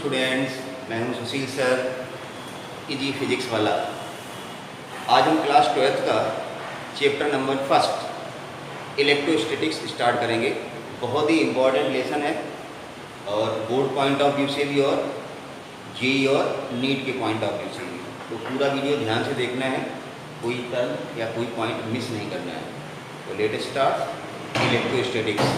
Students, मैं हूं सुशील sir, easy physics वाला। आज हम क्लास 12th का चैप्टर नंबर 1 इलेक्ट्रोस्टैटिक्स स्टार्ट करेंगे। बहुत ही इम्पॉर्टेंट लेसन है और बोर्ड पॉइंट ऑफ व्यू से भी और जेईई और नीट के पॉइंट ऑफ व्यू से भी। तो पूरा वीडियो ध्यान से देखना है, कोई टर्म या कोई पॉइंट मिस नहीं करना है। तो let start electrostatics.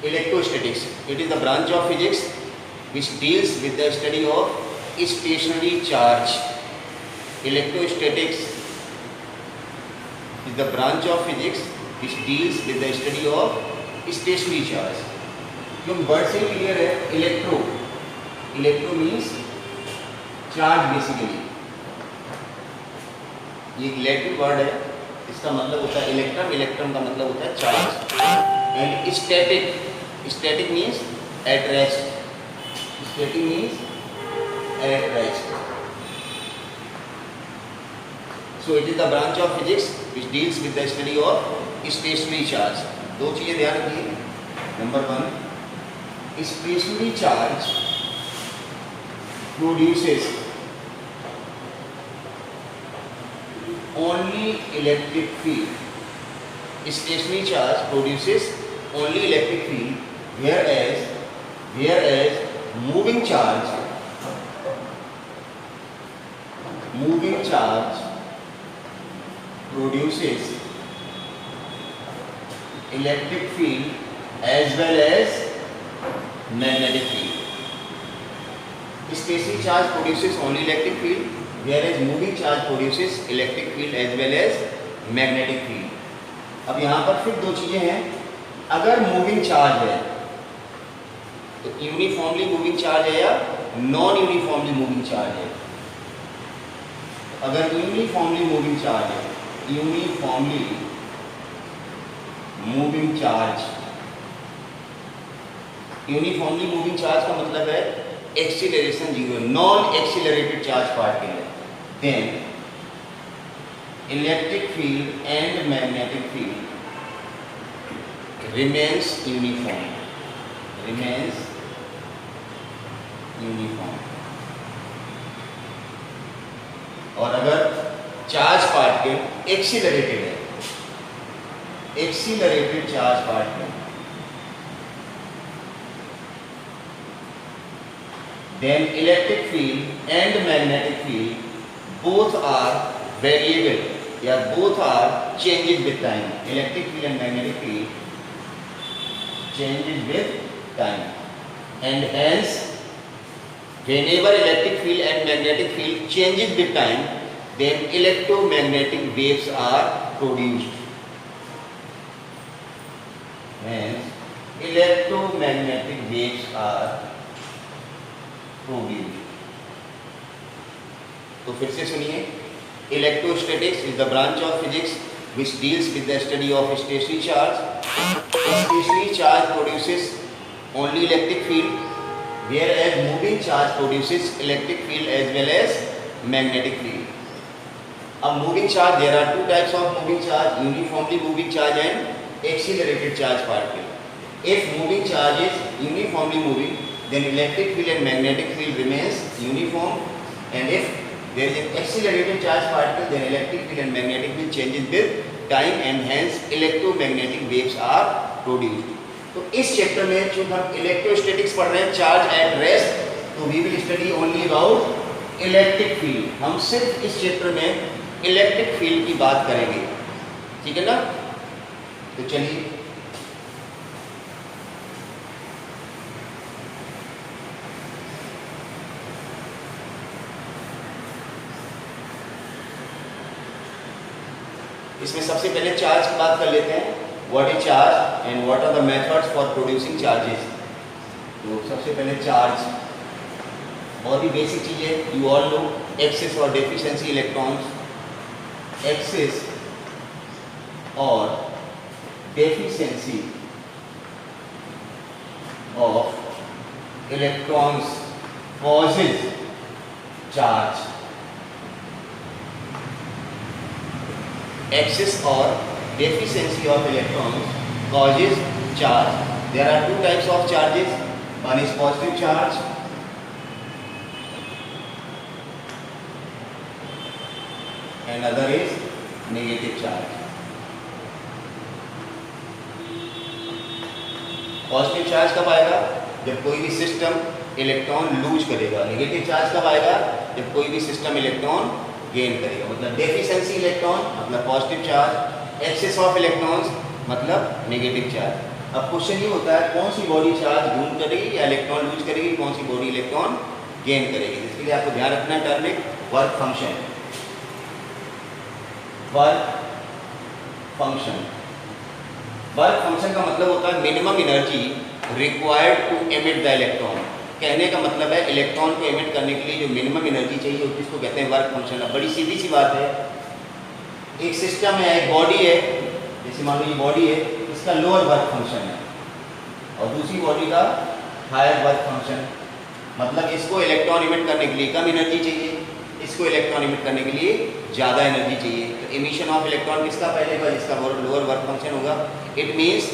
Electrostatics. It is the branch of physics which deals with the study of stationary charge. Electrostatics is the branch of physics which deals with the study of stationary charge. क्यों word से clear है? Electro, electro means charge basically. ये एक Latin word है, इसका मतलब होता है इलेक्ट्रम, इलेक्ट्रम का मतलब होता है charge. And static, static means at rest, static means at rest. So it is the branch of physics which deals with the study of stationary charge. दो चीजें ध्यान रखिए। Number 1, stationary charge produces only electric field. Stationary charge produces only electric field, whereas moving charge produces electric field as well as magnetic field. Stationary charge produces only electric field, whereas moving charge produces electric field as well as magnetic field. अब यहाँ पर फिर दो चीजें हैं। अगर moving charge है तो यूनिफॉर्मली मूविंग चार्ज है या नॉन यूनिफॉर्मली मूविंग चार्ज है। अगर यूनिफॉर्मली मूविंग चार्ज है, uniformly moving charge, uniformly moving charge का मतलब है acceleration zero, non accelerated charge particle है, then electric field and magnetic field remains uniform, और अगर चार्ज पार्टिकल एक्सीलरेटेड है, accelerated charge particle, then electric field and magnetic field both are variable या both are changing with time. Electric field and magnetic field changes with time, and hence whenever electric field and magnetic field changes with time, then electromagnetic waves are produced. Hence electromagnetic waves are produced. तो फिर से सुनिए, electrostatics is the branch of physics which deals with the study of stationary charge. Stationary charge produces only electric field, whereas moving charge produces electric field as well as magnetic field. अब moving charge, there are two types of moving charge: uniformly moving charge and accelerated charge particle. If moving charge is uniformly moving, then electric field and magnetic field remains uniform, and if there is an accelerated charge particle, then electric field and magnetic field changes with time, and hence electromagnetic waves are produced. तो इस chapter में जो हम electrostatics पढ़ रहे हैं, charge at rest, तो we will study only about electric field. हम सिर्फ इस चैप्टर में इलेक्ट्रिक फील्ड की बात करेंगे, ठीक है ना? तो चलिए इसमें सबसे पहले चार्ज की बात कर लेते हैं। What is charge and what are the methods for producing charges. तो सबसे पहले चार्ज, बहुत ही बेसिक चीज़ है, यू ऑल नो, एक्सेस और डेफिशिएंसी इलेक्ट्रॉन्स, एक्सेस और deficiency of electrons causes charge. Excess or deficiency of electrons causes charge. There are two types of charges. One is positive charge and other is negative charge. Positive charge कब आएगा? जब कोई भी system electron lose करेगा. Negative charge कब आएगा? जब कोई भी सिस्टम इलेक्ट्रॉन गेन करेगा. मतलब डेफिशिएंसी इलेक्ट्रॉन मतलब positive charge, excess of electrons मतलब नेगेटिव चार्ज. अब क्वेश्चन ये होता है कौन सी बॉडी चार्ज गेन करेगी या इलेक्ट्रॉन लूज करेगी, कौन सी बॉडी इलेक्ट्रॉन गेन करेगी. इसके लिए आपको ध्यान रखना है टर्म एक work function. Work function. Work function का मतलब होता है minimum energy required to emit the electron. कहने का मतलब है इलेक्ट्रॉन को एमिट करने के लिए जो मिनिमम एनर्जी चाहिए होती है उसको कहते हैं वर्क फंक्शन. अब बड़ी सीधी सी बात है, एक सिस्टम है, एक बॉडी है, जैसे मान लो ये बॉडी है, इसका लोअर वर्क फंक्शन है और दूसरी बॉडी का हायर वर्क फंक्शन. मतलब इसको इलेक्ट्रॉन एमिट करने के लिए कम एनर्जी चाहिए, इसको इलेक्ट्रॉन एमिट करने के लिए ज़्यादा एनर्जी चाहिए. तो एमिशन ऑफ इलेक्ट्रॉन किसका पहले होगा? जिसका लोअर वर्क फंक्शन होगा. It means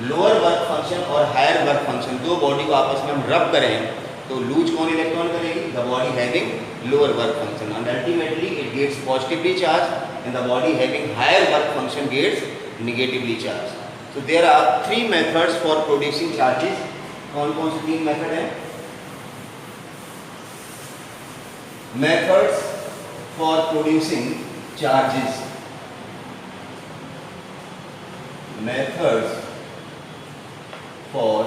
lower work function और हायर वर्क फंक्शन दो बॉडी को आपस में हम रब करें तो लूज कौन इलेक्ट्रॉन करेगी? The body having lower work function. And ultimately it gets positively charge and the body having higher work function gets negatively charge. So there are three methods for producing charges. कौन कौन से तीन method हैं? Methods for producing charges. Methods for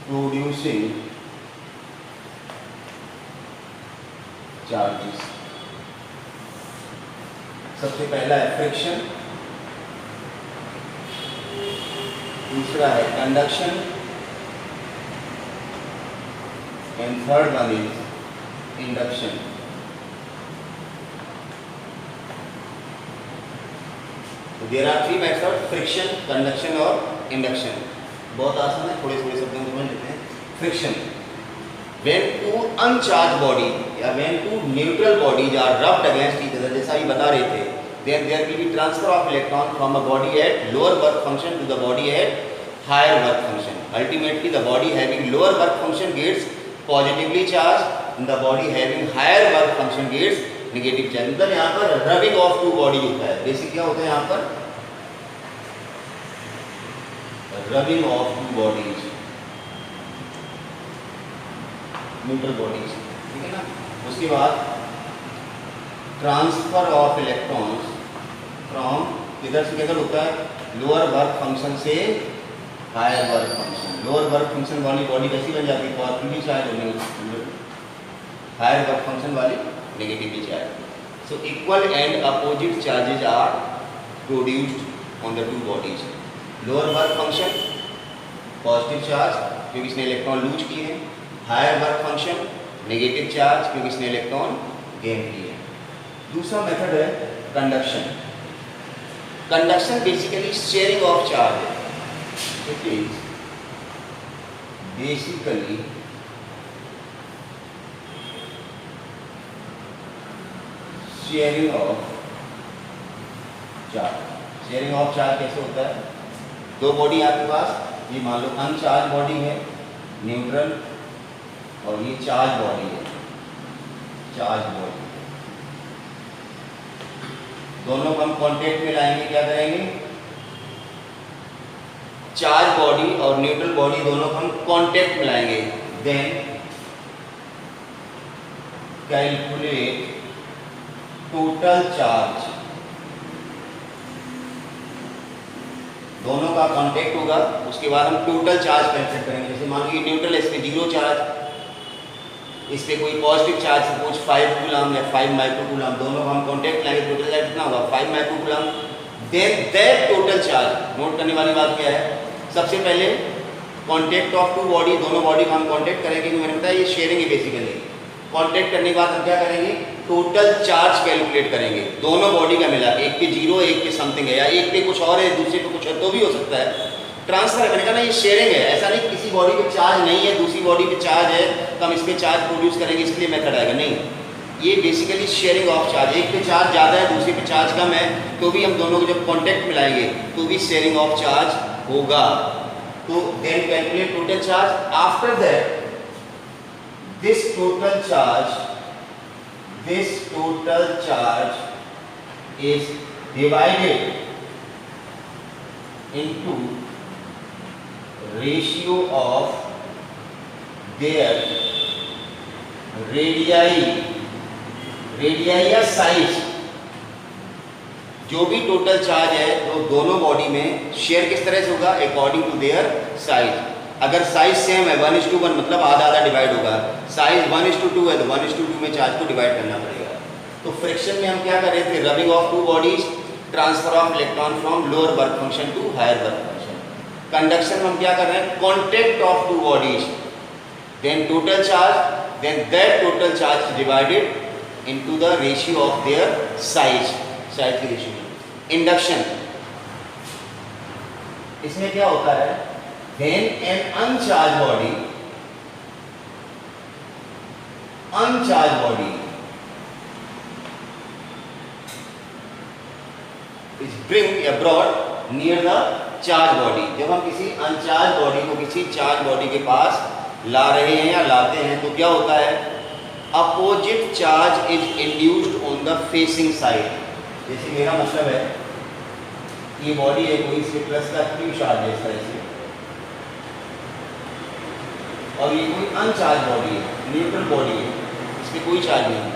producing charges. सबसे पहला है friction, दूसरा है conduction and third one is induction. There are three method, friction, conduction और इंडक्शन. बहुत आसान है, थोड़े थोड़े शब्दों में समझ लेते हैं. Friction, when two uncharge body या when two neutral bodies are rubbed against each other, जैसा ही बता रहे थे, there will be transfer of electron from a body at lower work function to the body at higher work function. Ultimately the body having lower work function gets positively charge and the body having higher work function gets negative charge. मतलब यहाँ पर rubbing of two body होता है. Basic क्या होता है यहाँ पर? rubbing of two bodies, neutral bodies. ठीक है ना. उसके बाद ट्रांसफर ऑफ इलेक्ट्रॉन्स फ्रॉम किधर से किधर होता है? लोअर वर्क फंक्शन से higher work function. Lower work function वाली बॉडी कैसी बन जाती है? पॉजिटिवली चार्ज होने. हायर वर्क फंक्शन वाली negatively charge. So equal and opposite charges are produced on the two bodies. Lower work function positive charge क्योंकि इसने इलेक्ट्रॉन लूज किए हैं. Higher work function negative charge क्योंकि इसने इलेक्ट्रॉन गेन किए हैं. दूसरा मेथड है conduction. Conduction basically sharing of charge है. It is basically sharing of charge. Sharing of charge कैसे होता है? दो बॉडी आपके पास, ये मान लो अनचार्ज बॉडी है न्यूट्रल और ये चार्ज बॉडी है चार्ज बॉडी. दोनों को हम कांटेक्ट में लाएंगे. क्या करेंगे? चार्ज बॉडी और न्यूट्रल बॉडी दोनों को हम कांटेक्ट में लाएंगे. Then calculate total charge. दोनों का कांटेक्ट होगा, उसके बाद हम टोटल चार्ज कैलकुलेट करेंगे. जैसे मान लीजिए न्यूट्रल है, इस पर जीरो चार्ज, इस पर कोई पॉजिटिव चार्ज सपोज 5 कूलम या 5 माइक्रोकूलम. दोनों को हम कांटेक्ट लाएंगे. टोटल चार्ज कितना होगा? 5 microcoulomb. Then that total charge. Note करने वाली बात क्या है? सबसे पहले कांटेक्ट ऑफ टू बॉडी, दोनों बॉडी को हम कांटेक्ट करेंगे. मैंने बताया ये शेयरिंग है बेसिकली. कांटेक्ट करने के बाद हम क्या करेंगे? टोटल चार्ज कैलकुलेट करेंगे. दोनों बॉडी का मिला, एक पे जीरो एक पे समथिंग है या एक पे कुछ और है दूसरे पे कुछ है तो भी हो सकता है. ट्रांसफर है, मैंने कहा ना ये शेयरिंग है, ऐसा नहीं किसी बॉडी पे चार्ज नहीं है दूसरी बॉडी पे चार्ज है तो हम इस पे चार्ज प्रोड्यूस करेंगे इसके लिए मेथड आएगा, नहीं, ये बेसिकली शेयरिंग ऑफ चार्ज, एक पे चार्ज ज़्यादा है दूसरे पे चार्ज कम है तो भी हम दोनों को जब कॉन्टेक्ट मिलाएंगे तो भी शेयरिंग ऑफ चार्ज होगा। तो then calculate total charge, after that this total charge is divided into ratio of their radii या साइज, जो भी टोटल चार्ज है तो दोनों बॉडी में शेयर किस तरह से होगा, अकॉर्डिंग टू देयर साइज। अगर साइज सेम है 1:1 मतलब आधा आधा डिवाइड होगा, साइज 1:2 है तो 1:2 में चार्ज को डिवाइड करना पड़ेगा। तो फ्रिक्शन में हम क्या कर रहे थे, rubbing of two bodies, transfer of electron from lower work function to higher work function. Conduction में हम क्या कर रहे हैं, contact of two bodies, then total charge, then that total charge divided into the ratio of their size की ratio. Induction, इसमें क्या होता है, when an uncharged body is brought near the charged body, जब हम किसी अनचार्ज बॉडी को किसी चार्ज बॉडी के पास ला रहे हैं या लाते हैं तो क्या होता है, opposite charge is induced on the facing side. जैसे मेरा मतलब है ये बॉडी है कोई, इसके प्लस का क्यू चार्ज है इस तरह से, और ये कोई अनचार्ज बॉडी है, न्यूट्रल बॉडी है, इसमें कोई चार्ज नहीं है।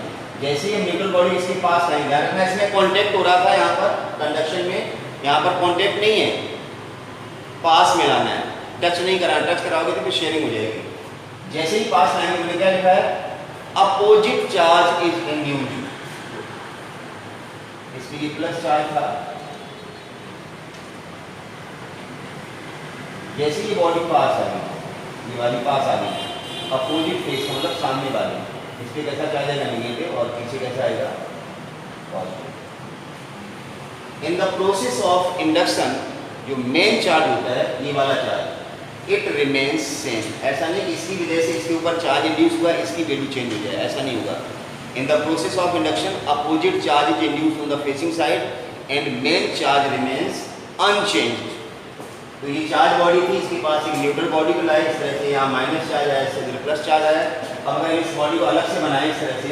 जैसे ही न्यूट्रल बॉडी इसके पास आएंगे, रखना इसमें कांटेक्ट हो रहा था यहाँ पर कंडक्शन में, यहाँ पर कांटेक्ट नहीं है, पास में लाना है, टच नहीं कराना, टच कराओगे तो फिर शेयरिंग हो जाएगी। जैसे ही पास लाएंगे मैंने क्या लिखा है, अपोजिट चार्ज इज इंड्यूस्ड, इसके लिए प्लस चार्ज था, जैसे ही बॉडी पास आ गई, ये वाली पास आ गई, अपोजिट फेस मतलब सामने वाली, इस पे कैसा चार्ज आएगा नेगेटिव और पीछे कैसा आएगा positive. In the process of induction जो मेन चार्ज होता है ये वाला चार्ज, इट रिमेन्स सेम, ऐसा नहीं कि इसकी वजह से इसके ऊपर चार्ज इंड्यूस हुआ इसकी वैल्यू चेंज हो जाए, ऐसा नहीं होगा। In the process of induction opposite charge is induced on the facing side and main charge remains unchanged. तो ये चार्ज बॉडी थी, इसके पास एक न्यूट्रल बॉडी को लाए, इस तरह से यहाँ माइनस चार्ज आया, इससे प्लस चार्ज आया। अब अगर इस बॉडी को अलग से बनाए इस तरह से,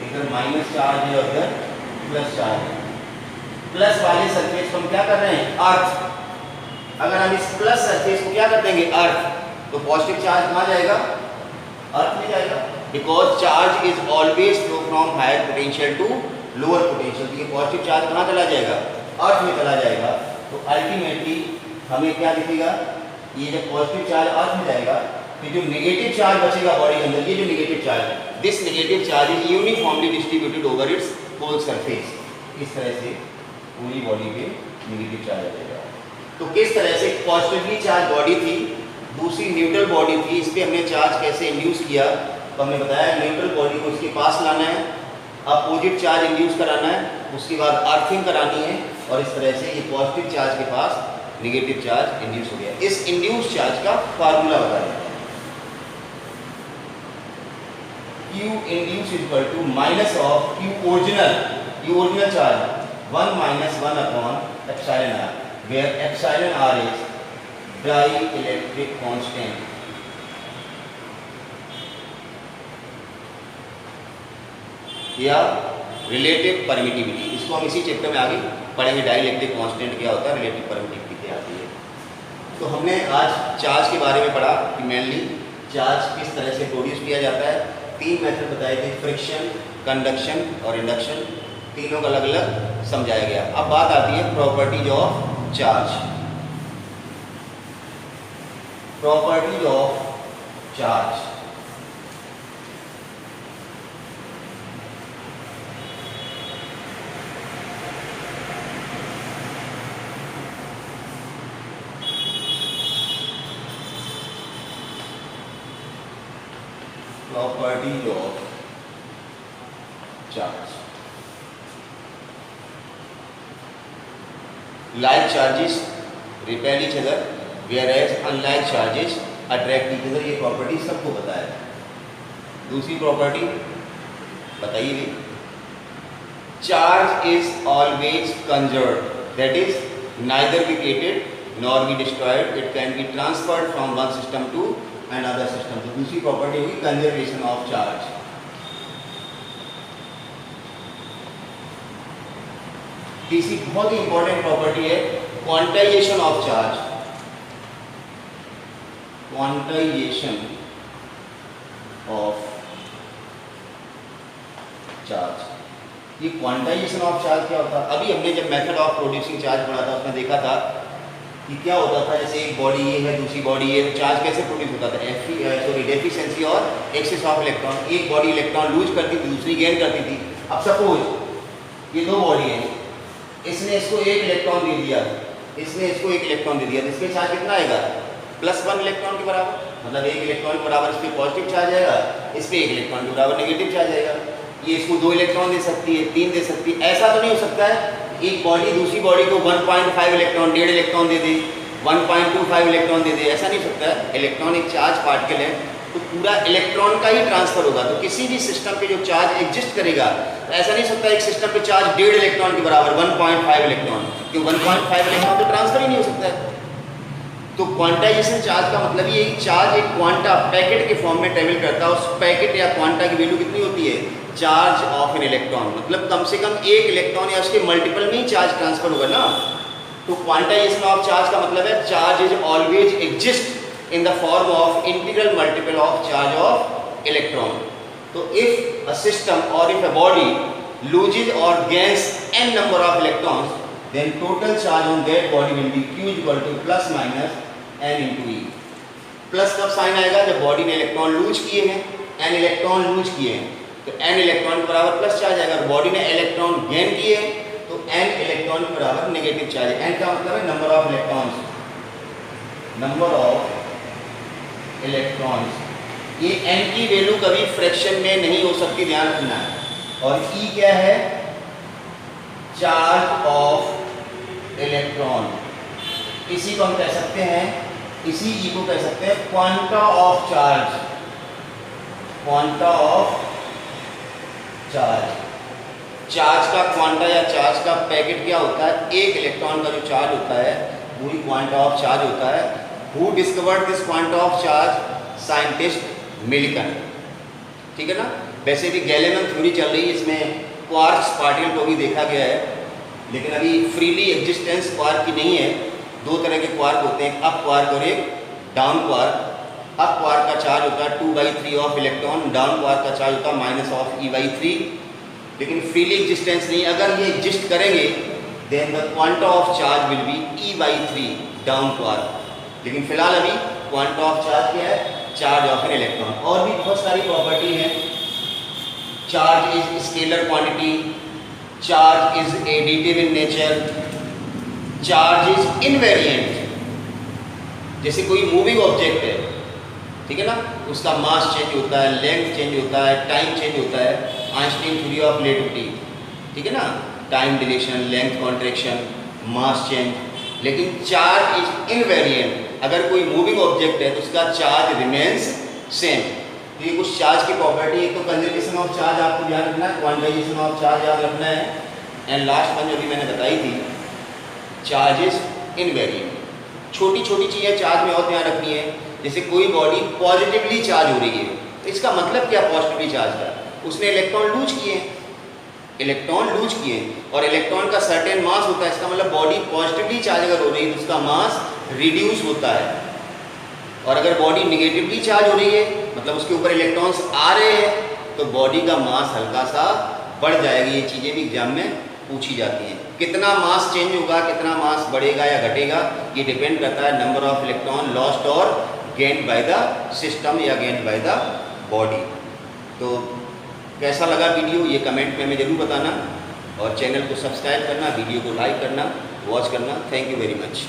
इधर माइनस चार्ज है और इधर प्लस चार्ज है, प्लस वाले सरफेस को हम क्या कर रहे हैं, अर्थ। अगर हम इस प्लस सरफेस को क्या कर देंगे, अर्थ, तो पॉजिटिव चार्ज कहाँ जाएगा, अर्थ में जाएगा, because charge is always flow from higher potential to lower potential. तो ये पॉजिटिव चार्ज कहाँ चला जाएगा, अर्थ में चला जाएगा। तो अल्टीमेटली हमें क्या दिखेगा, ये जब पॉजिटिव चार्ज अर्थ में जाएगा फिर जो नेगेटिव चार्ज बचेगा बॉडी के अंदर, ये जो negative charge, this negative charge is uniformly distributed over its whole surface. इस तरह से पूरी बॉडी पे नेगेटिव चार्ज आ जाएगा। तो किस तरह से पॉजिटिवली चार्ज बॉडी थी, दूसरी न्यूट्रल बॉडी थी, इस पर हमने चार्ज कैसे इंड्यूस किया, तो हमने बताया न्यूट्रल बॉडी को इसके पास लाना है, अपोजिट चार्ज इंड्यूस कराना है, उसके बाद अर्थिंग करानी है, और इस तरह से ये पॉजिटिव चार्ज के पास नेगेटिव चार्ज इंड्यूस हो गया। इस इंड्यूस चार्ज का फार्मूला बताया, Q induce equal to minus of Q original, ये original charge 1 - 1 upon epsilon r, where epsilon r is dielectric constant. या रिलेटिव परमिटिविटी, इसको हम इसी चैप्टर में आगे पढ़ेंगे, डाई इलेक्ट्रिक कांस्टेंट क्या होता है, रिलेटिव परमिटिविटी क्या आती है। तो हमने आज चार्ज के बारे में पढ़ा कि मेनली चार्ज किस तरह से प्रोड्यूस किया जाता है। 3 मेथड बताए थे, फ्रिक्शन, कंडक्शन और इंडक्शन, तीनों का अलग अलग समझाया गया। अब बात आती है properties of charge. Properties of charge, properties of charge. Like charges repel each other, whereas unlike charges attract each other. ये प्रॉपर्टी सबको पता है। दूसरी प्रॉपर्टी बताइए भी, charge is always conserve, that is neither be created nor be destroyed, it can be transferred from one system to another system. तो दूसरी property होगी कंजर्वेशन ऑफ चार्ज। तीसरी बहुत ही इंपॉर्टेंट प्रॉपर्टी है quantization of charge. Quantization of charge. ये quantization of charge क्या होता है? अभी हमने जब मेथड ऑफ प्रोड्यूसिंग चार्ज पढ़ा था उसमें देखा था कि क्या होता था, जैसे एक बॉडी ये है, दूसरी बॉडी ये, तो चार्ज कैसे प्रोड्यूस होता था? डेफिशिएंसी और एक्सेस ऑफ इलेक्ट्रॉन। एक बॉडी इलेक्ट्रॉन लूज करती थी, दूसरी गेन करती थी। अब सपोज ये दो बॉडी है, इसने इसको एक इलेक्ट्रॉन दे दिया, इसने इसको एक इलेक्ट्रॉन दे दिया, तो इसके चार्ज कितना आएगा? +1 इलेक्ट्रॉन के बराबर। मतलब एक इलेक्ट्रॉन के बराबर इस पर पॉजिटिव चार्ज आएगा, इस पर एक इलेक्ट्रॉन के बराबर नेगेटिव चार्ज आएगा। ये इसको 2 इलेक्ट्रॉन दे सकती है, 3 दे सकती है। ऐसा तो नहीं हो सकता है एक बॉडी दूसरी बॉडी को 1.5 इलेक्ट्रॉन, 1.5 इलेक्ट्रॉन दे दे, 1.25 इलेक्ट्रॉन दे दे, ऐसा नहीं हो सकता है। इलेक्ट्रॉन एक चार्ज पार्टिकल है, तो पूरा इलेक्ट्रॉन का ही ट्रांसफर होगा। तो किसी भी सिस्टम पे जो चार्ज एग्जिस्ट करेगा, तो ऐसा नहीं सकता एक सिस्टम पे चार्ज 1.5 इलेक्ट्रॉन के बराबर 1.5 इलेक्ट्रॉन, क्योंकि 1.5 इलेक्ट्रॉन तो ट्रांसफर ही नहीं हो सकता है। तो क्वांटाइजेशन चार्ज का मतलब ये है कि चार्ज एक क्वांटा पैकेट के फॉर्म में ट्रेवल करता है। उस पैकेट या क्वांटा की वैल्यू कितनी होती है? Charge of an electron. मतलब कम से कम एक इलेक्ट्रॉन या उसके मल्टीपल में ही चार्ज ट्रांसफर होगा ना। तो क्वांटाइजेशन ऑफ चार्ज का मतलब है charge is always exist in the form of integral multiple of charge of electron. तो इफ अ सिस्टम और if a body loses or gains n number of electrons, then total charge on that body will be Q equal to plus minus n into E। Plus कब sign आएगा? जब body ने electron lose किए हैं, n electron lose किए हैं, तो n electron के बराबर प्लस चार्ज आएगा। और बॉडी ने इलेक्ट्रॉन गेन किए हैं, तो n इलेक्ट्रॉन के बराबर नेगेटिव चार्ज है। n का मतलब है number of electrons, number of electrons. ये n की वैल्यू कभी फ्रैक्शन में नहीं हो सकती, ध्यान रखना है। और E क्या है? Charge of electron. इसी को हम कह सकते हैं, इसी E को कह सकते हैं quanta of charge. Quanta of charge. Charge का क्वांटा या चार्ज का पैकेट क्या होता है? एक इलेक्ट्रॉन का जो चार्ज होता है वही क्वांटा ऑफ चार्ज होता है। Who discovered this quanta of charge? Scientist Milton. ठीक है ना। वैसे भी गैलेमन थ्योरी चल रही है, इसमें क्वार्क्स पार्टिकल को भी देखा गया है, लेकिन अभी फ्रीली एग्जिस्टेंस क्वार्क की नहीं है। दो तरह के क्वार्क होते हैं, अप क्वार्क और एक डाउन क्वार्क। अप क्वार्क का चार्ज होता है 2/3 ऑफ इलेक्ट्रॉन, डाउन क्वार्क का चार्ज होता है -(e/3)। लेकिन फ्रीली एग्जिस्टेंस नहीं, अगर ये एग्जिस्ट करेंगे then the quanta of charge will be E/3 down quark. लेकिन फिलहाल अभी क्वांटा ऑफ चार्ज क्या है? Charge of an electron. और भी बहुत सारी प्रॉपर्टी हैं। Charge is scalar quantity, charge is additive in nature, charge is invariant. जैसे कोई मूविंग ऑब्जेक्ट है, ठीक है ना, उसका मास चेंज होता है, लेंथ चेंज होता है, टाइम चेंज होता है। आइंस्टीन थ्योरी ऑफ रिलेटिविटी, ठीक है ना, time deletion, length contraction, mass change. लेकिन चार्ज इज इनवेरिएंट। अगर कोई मूविंग ऑब्जेक्ट है तो उसका चार्ज रिमेन्स सेम। तो ये कुछ चार्ज की प्रॉपर्टी। एक तो कंजर्वेशन ऑफ चार्ज आपको ध्यान रखना है, क्वांटाइजेशन ऑफ चार्ज याद रखना है, एंड लास्ट वन जो भी मैंने बताई थी, चार्ज इज इनवेरिएंट। छोटी छोटी चीज़ें चार्ज में और ध्यान रखनी है। जैसे कोई बॉडी पॉजिटिवली चार्ज हो रही है, तो इसका मतलब क्या पॉजिटिवली चार्ज का? उसने इलेक्ट्रॉन लूज किए, इलेक्ट्रॉन लूज किए, और इलेक्ट्रॉन का सर्टेन मास होता है। इसका मतलब बॉडी पॉजिटिवली चार्ज अगर हो रही है तो उसका मास रिड्यूस होता है। और अगर बॉडी निगेटिवली चार्ज हो रही है, मतलब उसके ऊपर इलेक्ट्रॉन्स आ रहे हैं, तो बॉडी का मास हल्का सा बढ़ जाएगी। ये चीज़ें भी एग्जाम में पूछी जाती हैं। कितना मास चेंज होगा, कितना मास बढ़ेगा या घटेगा, ये डिपेंड करता है नंबर ऑफ इलेक्ट्रॉन लॉस्ट और गेन्ड बाय द सिस्टम या गेन्ड बाय द बॉडी। तो कैसा लगा वीडियो ये कमेंट में हमें ज़रूर बताना, और चैनल को सब्सक्राइब करना, वीडियो को लाइक करना, वॉच करना। Thank you very much.